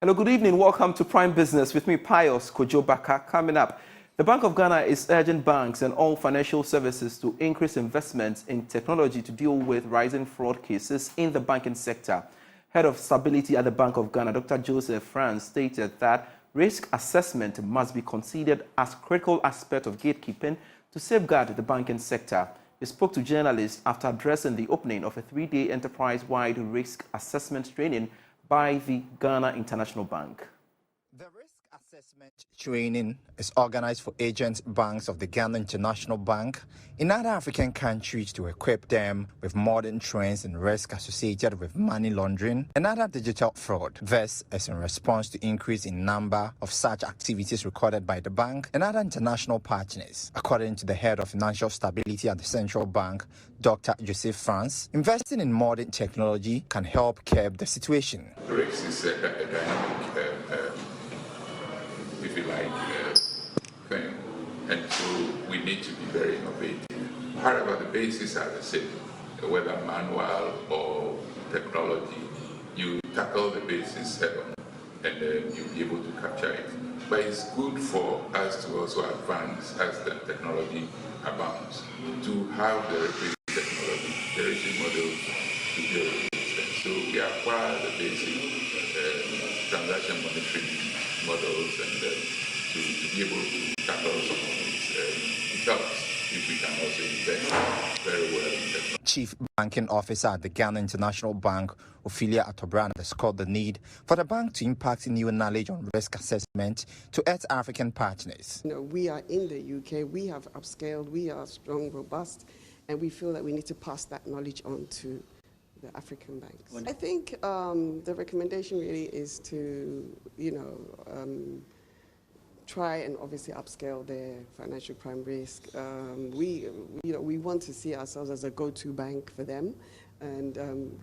Hello, good evening. Welcome to Prime Business with me, Pius Kojo Baka. Coming up, the Bank of Ghana is urging banks and all financial services to increase investments in technology to deal with rising fraud cases in the banking sector. Head of Stability at the Bank of Ghana, Dr. Joseph France, stated that risk assessment must be considered as a critical aspect of gatekeeping to safeguard the banking sector. He spoke to journalists after addressing the opening of a 3-day enterprise-wide risk assessment training by the Ghana International Bank. The risk assessment training is organized for agents banks of the Ghana International Bank in other African countries to equip them with modern trends and risk associated with money laundering and other digital fraud. This is in response to increase in number of such activities recorded by the bank and other international partners. According to the head of financial stability at the central bank, Dr. Joseph France, investing in modern technology can help curb the situation. Risk is a dynamic if you like, thing. And so we need to be very innovative. However, the bases are the same, whether manual or technology. You tackle the basis head on, and then you'll be able to capture it. But it's good for us to also advance as the technology abounds, to have the requisite technology, the requisite models to deal with this. And so we acquire the basic transaction monitoring models and to be able to tackle some of these. It helps if we can also invest very well in technology. Chief Banking Officer at the Ghana International Bank, Ophelia Atobran, underscored the need for the bank to impact new knowledge on risk assessment to its African partners. We are in the UK, we have upscaled, we are strong, robust, and we feel that we need to pass that knowledge on to the African banks. I think the recommendation really is to, try and obviously upscale their financial crime risk. We want to see ourselves as a go-to bank for them and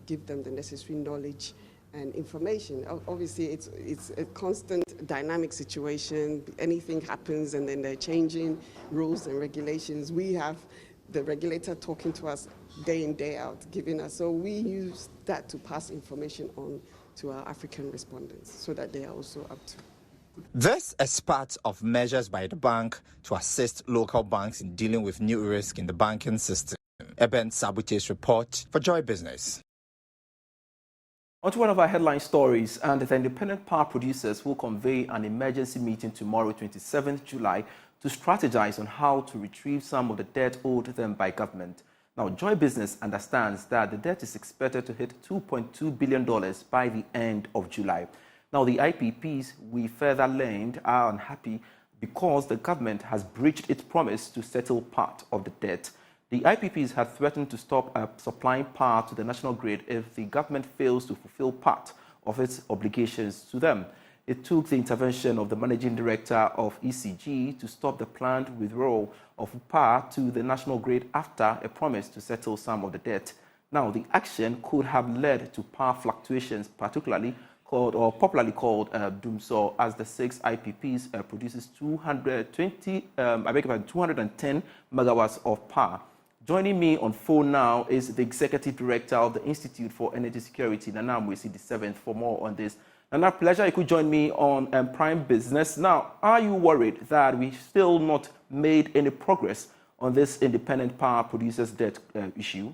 give them the necessary knowledge and information. Obviously, it's a constant dynamic situation. Anything happens and then they're changing rules and regulations. We have the regulator talking to us day in, day out, giving us. So we use that to pass information on to our African respondents so that they are also up to. This is part of measures by the bank to assist local banks in dealing with new risk in the banking system. Eben Sabute's report for Joy Business. On to one of our headline stories, and the independent power producers will convene an emergency meeting tomorrow, 27th July, to strategize on how to retrieve some of the debt owed them by government. Now, Joy Business understands that the debt is expected to hit $2.2 billion by the end of July. Now, the IPPs, we further learned, are unhappy because the government has breached its promise to settle part of the debt. The IPPs had threatened to stop supplying power to the national grid if the government fails to fulfill part of its obligations to them. It took the intervention of the managing director of ECG to stop the planned withdrawal of power to the national grid after a promise to settle some of the debt. Now, the action could have led to power fluctuations, particularly popularly called Doomsaw, as the 6 IPPs produces 210 megawatts of power. Joining me on phone now is the Executive Director of the Institute for Energy Security, Nana Mwesi the 7th, for more on this. Nana, pleasure you could join me on Prime Business. Now, are you worried that we've still not made any progress on this independent power producers debt issue?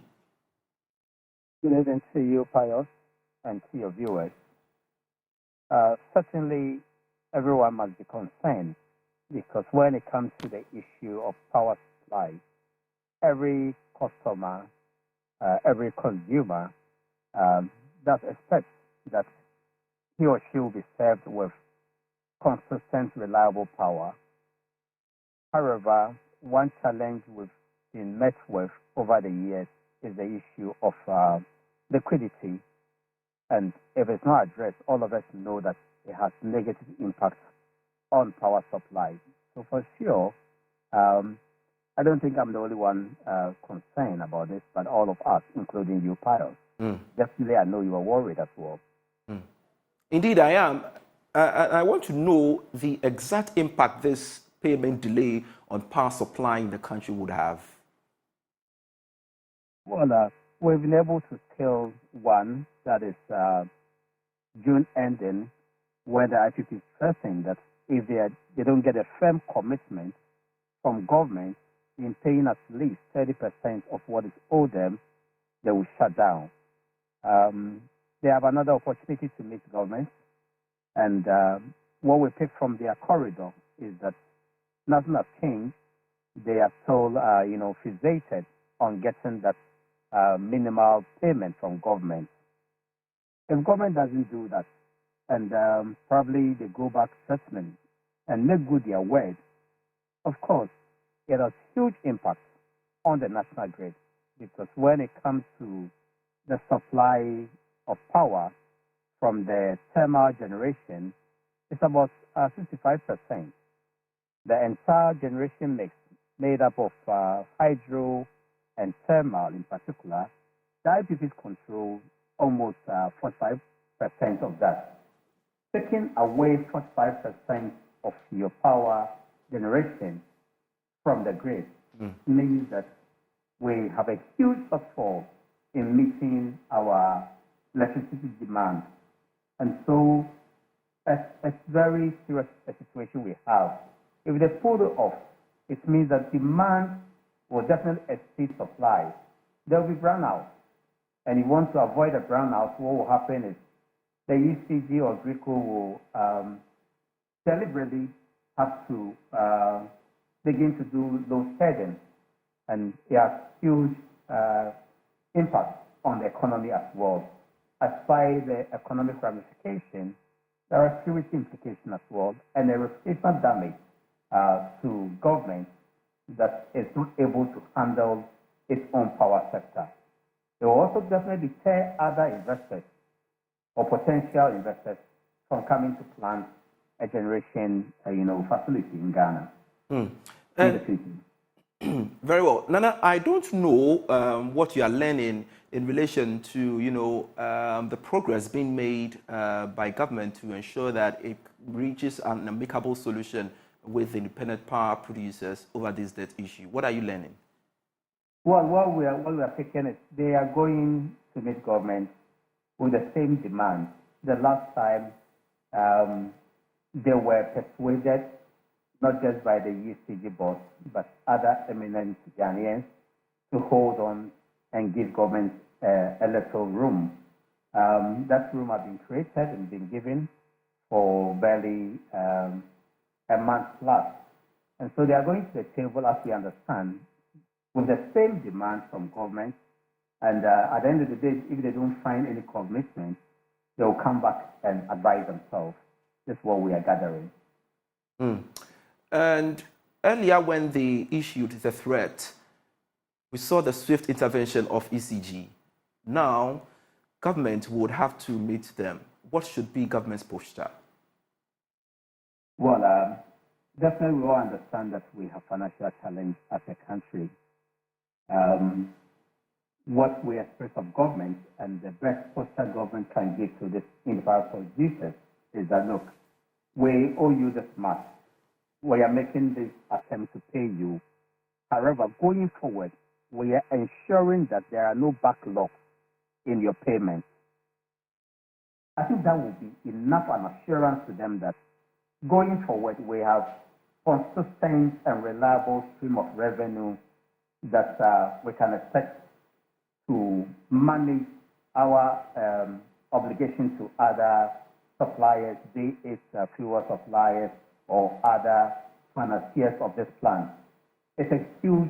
Good evening to you, Pius, and to your viewers. Certainly, everyone must be concerned because when it comes to the issue of power supply, every customer, every consumer does expect that he or she will be served with consistent, reliable power. However, one challenge we've been met with over the years is the issue of liquidity. And if it's not addressed, all of us know that it has negative impact on power supply. So for sure, I don't think I'm the only one concerned about this, but all of us, including you, Pius. Definitely, I know you are worried as well. Indeed, I am. I want to know the exact impact this payment delay on power supply in the country would have. Well, we've been able to scale one that is June ending where the IPP is stressing that if they don't get a firm commitment from government in paying at least 30% of what is owed them, they will shut down. They have another opportunity to meet government, and what we pick from their corridor is that nothing has changed. They are still, fixated on getting that minimal payment from government. If government doesn't do that, and probably they go back settlement and make good their word, of course, it has huge impact on the national grid, because when it comes to the supply of power from the thermal generation, it's about 65%. The entire generation mix, made up of hydro and thermal in particular, the IPPs control almost 45% of that. Taking away 45% of your power generation from the grid means that we have a huge shortfall in meeting our electricity demand. And so it's very serious a situation we have. If they pull it off, it means that demand will definitely exceed supply. There will be brownout. And if you want to avoid a brownout, what will happen is the ECG or GRICO will deliberately have to begin to do load shedding. And it has huge impact on the economy as well. As by the economic ramification, there are security implications as well, and a reputational damage to government that is not able to handle its own power sector. It will also definitely deter other investors or potential investors from coming to plant a generation, facility in Ghana. Very well. Nana, I don't know what you are learning in relation to, the progress being made by government to ensure that it reaches an amicable solution with the independent power producers over this debt issue. What are you learning? Well, what we are taking is they are going to meet government with the same demand. The last time they were persuaded, not just by the UCG board, but other eminent Ghanaians, to hold on and give government a little room. That room has been created and been given for barely a month plus. And so they are going to the table, as we understand, with the same demand from government. And at the end of the day, if they don't find any commitment, they will come back and advise themselves. This is what we are gathering. And earlier, when they issued the threat, we saw the swift intervention of ECG. Now, government would have to meet them. What should be government's posture? Well, definitely we all understand that we have financial challenge as a country. What we expect of government and the best posture government can give to this individual producers is that, look, we owe you this much. We are making this attempt to pay you. However, going forward, we are ensuring that there are no backlogs in your payments. I think that will be enough an assurance to them that going forward, we have consistent and reliable stream of revenue that we can expect to manage our obligation to other suppliers, be it fuel suppliers or other financiers of this plan. It's a huge,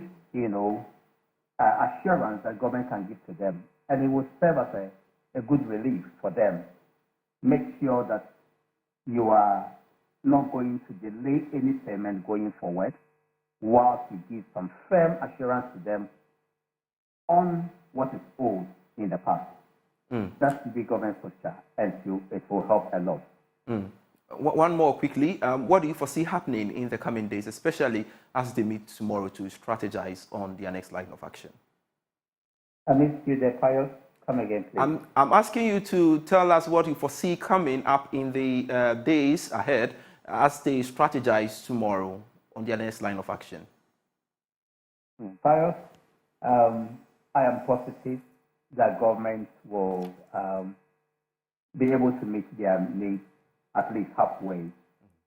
assurance that government can give to them, and it will serve as a good relief for them. Make sure that you are not going to delay any payment going forward, whilst you give some firm assurance to them on what is owed in the past. That's the government posture, and it will help a lot. One more quickly. What do you foresee happening in the coming days, especially as they meet tomorrow to strategize on their next line of action? I missed you there, Pius. Come again, please. I'm asking you to tell us what you foresee coming up in the days ahead as they strategize tomorrow on their next line of action. Pius, I am positive that government will be able to meet their needs at least halfway.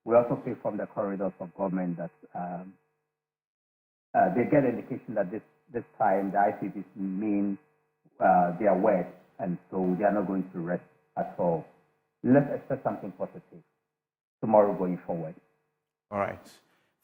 We also see from the corridors of government that they get indication that this time the ICPs mean their word, and so they are not going to rest at all. Let's expect something positive tomorrow going forward. All right.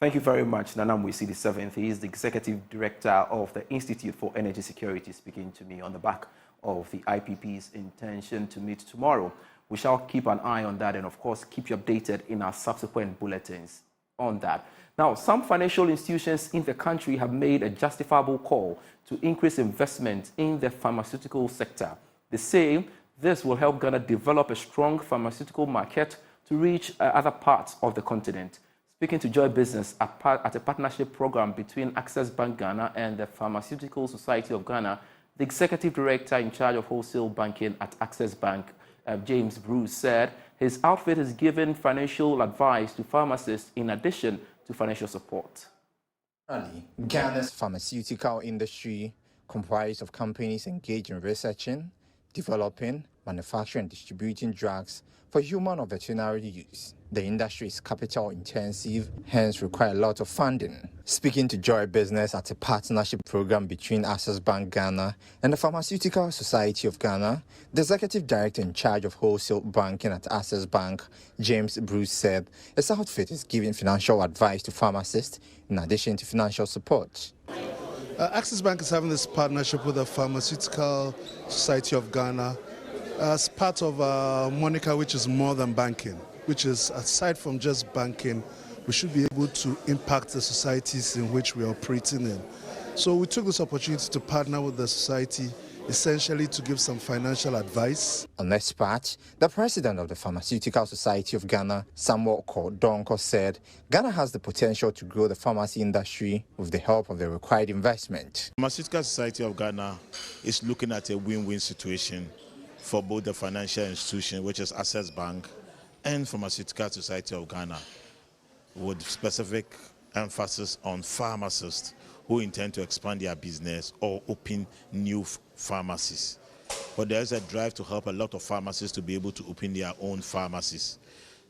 Thank you very much, Nanam Cedi Seventh. He is the Executive Director of the Institute for Energy Security, speaking to me on the back of the IPP's intention to meet tomorrow. We shall keep an eye on that and, of course, keep you updated in our subsequent bulletins on that. Now, some financial institutions in the country have made a justifiable call to increase investment in the pharmaceutical sector. They say this will help Ghana develop a strong pharmaceutical market to reach other parts of the continent. Speaking to Joy Business at a partnership program between Access Bank Ghana and the Pharmaceutical Society of Ghana, the Executive Director in charge of wholesale banking at Access Bank, James Bruce, said his outfit is giving financial advice to pharmacists in addition to financial support. Ghana's pharmaceutical industry comprised of companies engaged in researching, developing, manufacturing and distributing drugs for human or veterinary use. The industry is capital intensive, hence require a lot of funding. Speaking to Joy Business at a partnership program between Access Bank Ghana and the Pharmaceutical Society of Ghana, the Executive Director in charge of wholesale banking at Access Bank, James Bruce, said his outfit is giving financial advice to pharmacists in addition to financial support. Access Bank is having this partnership with the Pharmaceutical Society of Ghana as part of a moniker which is more than banking, which is aside from just banking, we should be able to impact the societies in which we are operating in. So we took this opportunity to partner with the society essentially to give some financial advice. On this part, the president of the Pharmaceutical Society of Ghana, Samuel Kodonko, said Ghana has the potential to grow the pharmacy industry with the help of the required investment. The Pharmaceutical Society of Ghana is looking at a win-win situation for both the financial institution, which is Access Bank, and Pharmaceutical Society of Ghana, with specific emphasis on pharmacists who intend to expand their business or open new pharmacies. But there's a drive to help a lot of pharmacists to be able to open their own pharmacies.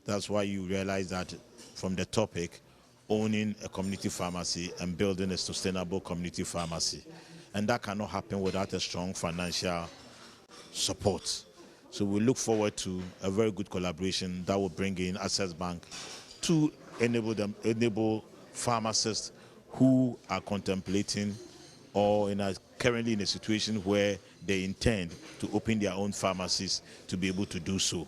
That's why you realize that from the topic, owning a community pharmacy and building a sustainable community pharmacy. And that cannot happen without a strong financial support. So we look forward to a very good collaboration that will bring in Access Bank to enable pharmacists who are contemplating or currently in a situation where they intend to open their own pharmacies to be able to do so.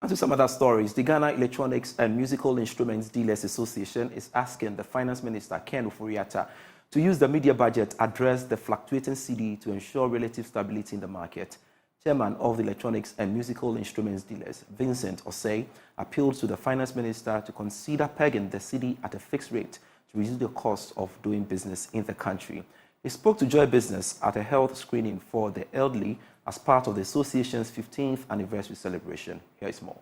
And to some other stories, the Ghana Electronics and Musical Instruments Dealers Association is asking the Finance Minister, Ken Ofori-Atta, to use the media budget to address the fluctuating cedi to ensure relative stability in the market. Chairman of the Electronics and Musical Instruments Dealers, Vincent Osei, appealed to the Finance Minister to consider pegging the cedi at a fixed rate to reduce the cost of doing business in the country. He spoke to Joy Business at a health screening for the elderly as part of the association's 15th anniversary celebration. Here is more.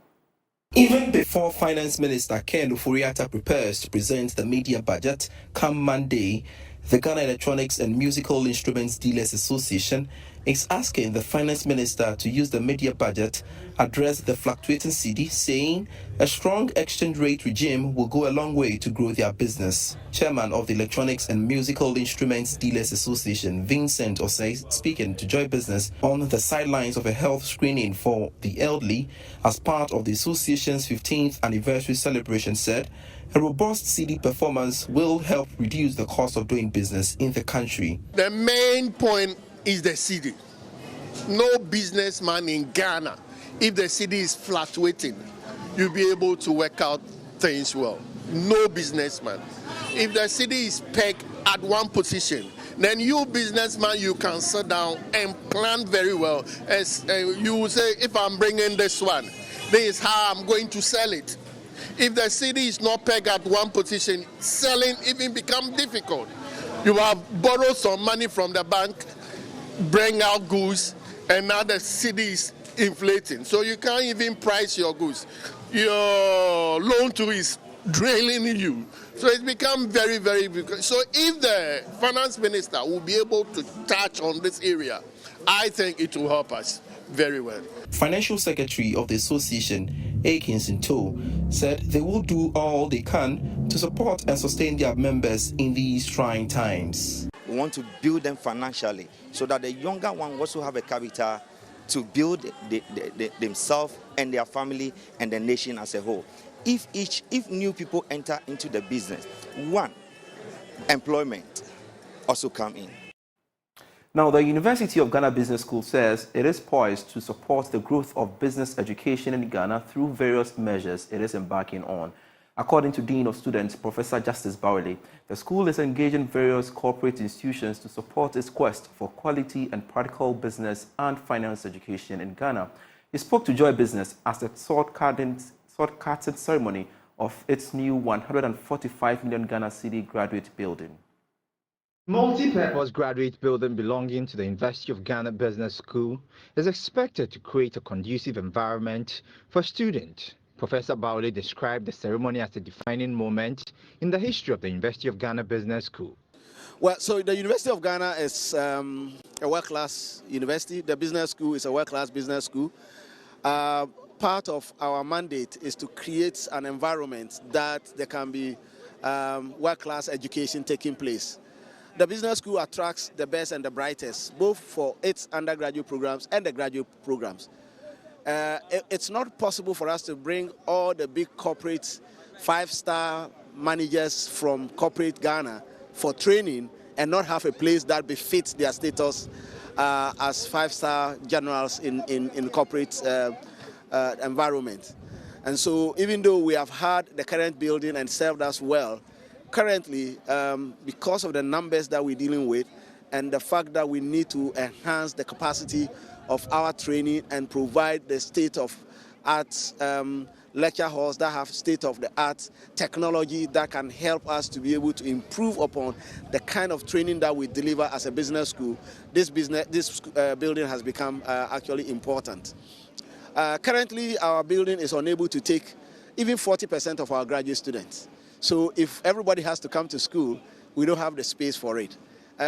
Even before Finance Minister Ken Ofori-Atta prepares to present the media budget come Monday, the Ghana Electronics and Musical Instruments Dealers Association is asking the Finance Minister to use the media budget address the fluctuating cedi, saying a strong exchange rate regime will go a long way to grow their business. Chairman of the Electronics and Musical Instruments Dealers Association, Vincent Osei, speaking to Joy Business on the sidelines of a health screening for the elderly as part of the association's 15th anniversary celebration, said a robust Cedi performance will help reduce the cost of doing business in the country. The main point is the cedi. No businessman in Ghana, if the cedi is fluctuating, you'll be able to work out things well. No businessman. If the cedi is pegged at one position, then you businessman, you can sit down and plan very well. As you will say, if I'm bringing this one, this is how I'm going to sell it. If the cedi is not pegged at one position, selling even becomes difficult. You have borrowed some money from the bank, bring out goods, and now the cedi is inflating. So you can't even price your goods. Your loan to is drilling you. So it's become very, very big. So if the finance minister will be able to touch on this area, I think it will help us very well. Financial Secretary of the Association, Akinson Toh, said they will do all they can to support and sustain their members in these trying times. We want to build them financially so that the younger one also have a capital to build themselves and their family and the nation as a whole. If new people enter into the business, one, employment also come in. Now, the University of Ghana Business School says it is poised to support the growth of business education in Ghana through various measures it is embarking on. According to Dean of Students, Professor Justice Bowley, the school is engaging various corporate institutions to support its quest for quality and practical business and finance education in Ghana. He spoke to Joy Business at the sword-cutting ceremony of its new 145 million Ghana Cedi graduate building. Multi-purpose graduate building belonging to the University of Ghana Business School is expected to create a conducive environment for students. Professor Bowley described the ceremony as a defining moment in the history of the University of Ghana Business School. Well, so the University of Ghana is a world-class university. The business school is a world-class business school. Part of our mandate is to create an environment that there can be world-class education taking place. The business school attracts the best and the brightest, both for its undergraduate programs and the graduate programs. It's not possible for us to bring all the big corporate five-star managers from corporate Ghana for training and not have a place that befits their status as five-star generals in corporate environment. And so even though we have had the current building and served us well, currently, because of the numbers that we're dealing with and the fact that we need to enhance the capacity of our training and provide the state-of-art lecture halls that have state-of-the-art technology that can help us to be able to improve upon the kind of training that we deliver as a business school, this building has become actually important. Currently, our building is unable to take even 40% of our graduate students. So if everybody has to come to school, we don't have the space for it.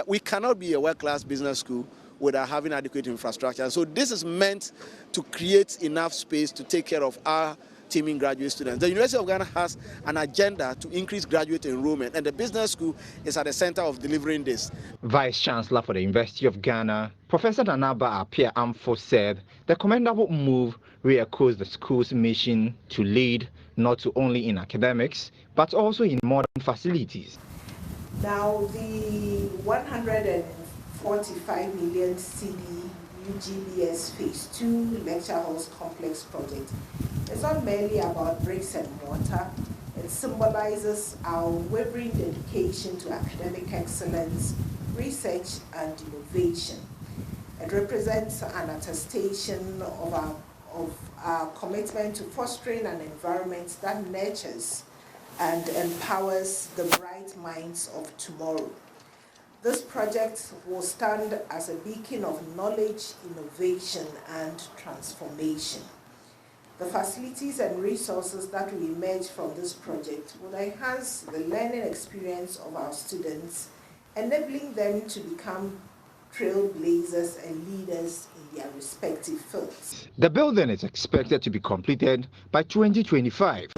We cannot be a world-class business school without having adequate infrastructure. So this is meant to create enough space to take care of our teaming graduate students. The University of Ghana has an agenda to increase graduate enrollment, and the business school is at the center of delivering this. Vice Chancellor for the University of Ghana, Professor Nanaba Apia Amfo, said the commendable move re-echoes the school's mission to lead not only in academics, but also in modern facilities. Now, the 145 million Cedi UGBS Phase 2 Lecture Halls Complex project is not merely about bricks and mortar. It symbolizes our unwavering dedication to academic excellence, research, and innovation. It represents an attestation of our commitment to fostering an environment that nurtures and empowers the bright minds of tomorrow. This project will stand as a beacon of knowledge, innovation, and transformation. The facilities and resources that will emerge from this project will enhance the learning experience of our students, enabling them to become trailblazers and leaders in their respective fields. The building is expected to be completed by 2025.